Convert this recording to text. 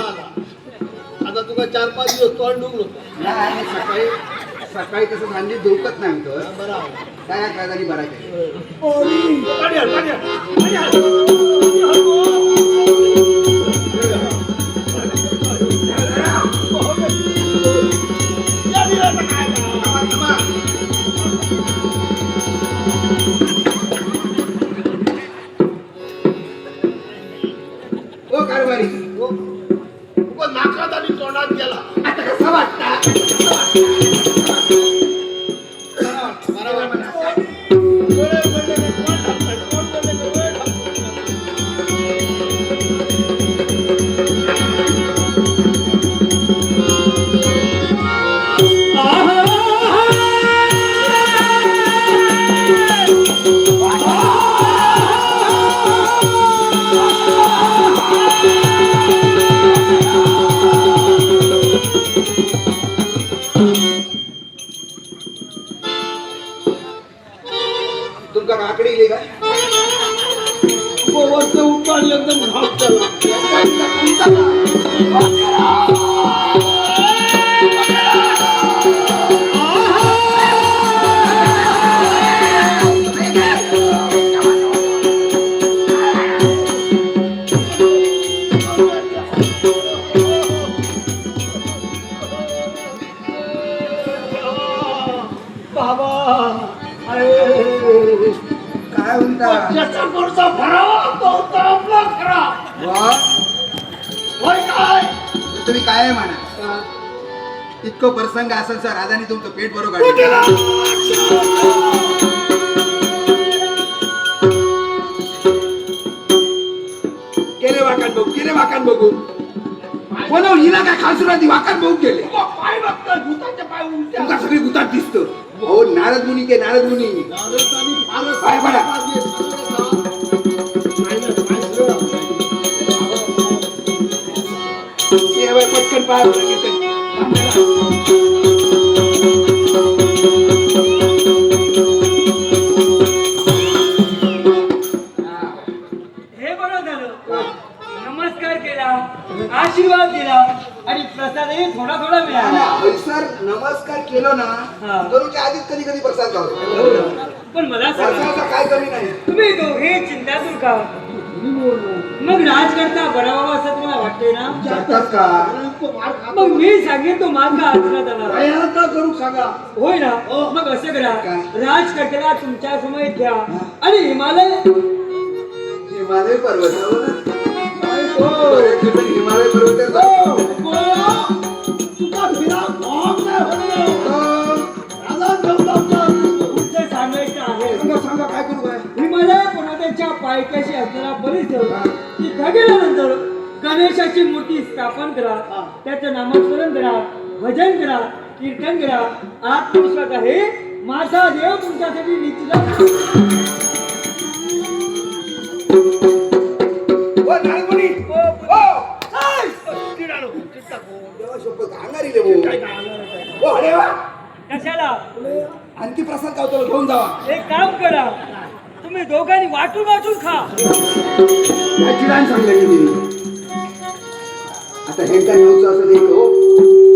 आता तुका 4-5 दिवस तोंड डुबलो सकाळी सकाळी कसं सांजे धोकत नाही तर बरोबर काय काय झाली बरा काय ओ कारभारी नाकात आणि तोंडात गेला आता कसं वाटतं तुमका काकडी इली काय वरचं उठान एकदम घाप झाला काय म्हणता ज्याचा पुढचा भरावा तो तर आपला खरा वा होय काय तुम्ही काय म्हणा इतकं प्रसंग असेल सर राजाने तुमचं पेट बरोबर कुठेला? गेले वाकान बघू बोलव हिला काय खासुरा ती वाकान बघू गेले पाय बघता भूताचे पाय उलट्या तुमका सगळी गुतात दिसत हो नारद मुनी के नारद मुनी पाय पडा पटकन पाय हे बरं झालं नमस्कार केला आशीर्वाद दिला आणि प्रसादही थोडा थोडा मिळाला सर नमस्कार केलो ना हा. तर आधीच कधी कधी प्रसाद गावतो पण मला सांगा प्रसादाचा काय कमी नाही तुम्ही दोघे चिंतातूर का मग राजकर्ता बरावा असं तुम्हाला वाटते ना जातात का मग मी सांगेन तो मार्ग आचरणात आला भयानक करू सांगा होय ना मग असं करा काय? राजकर्त्याला तुमच्या समोर घ्या आणि हिमालय हिमालय पर्वत हिमालय तुका फिरा भोग नाही तुमचं सांगायचं आहे सांगा काय करू काय हिमालय पर्वताच्या पायथ्याशी असलेला परिसर तिथं गेल्यानंतर गणेशाची मूर्ती स्थापन करा त्याचं नामस्मरण करा भजन करा कीर्तन करा आत्मविश्वास आहे माझा देव तुमच्यासाठी निश्चित कशाला आणखी प्रसाद गावतो घेऊन जावा एक काम करा तुम्ही दोघांनी वाटून वाटून खा याची रान सांगले मी आता हे काय नव्हतं असं नाही हो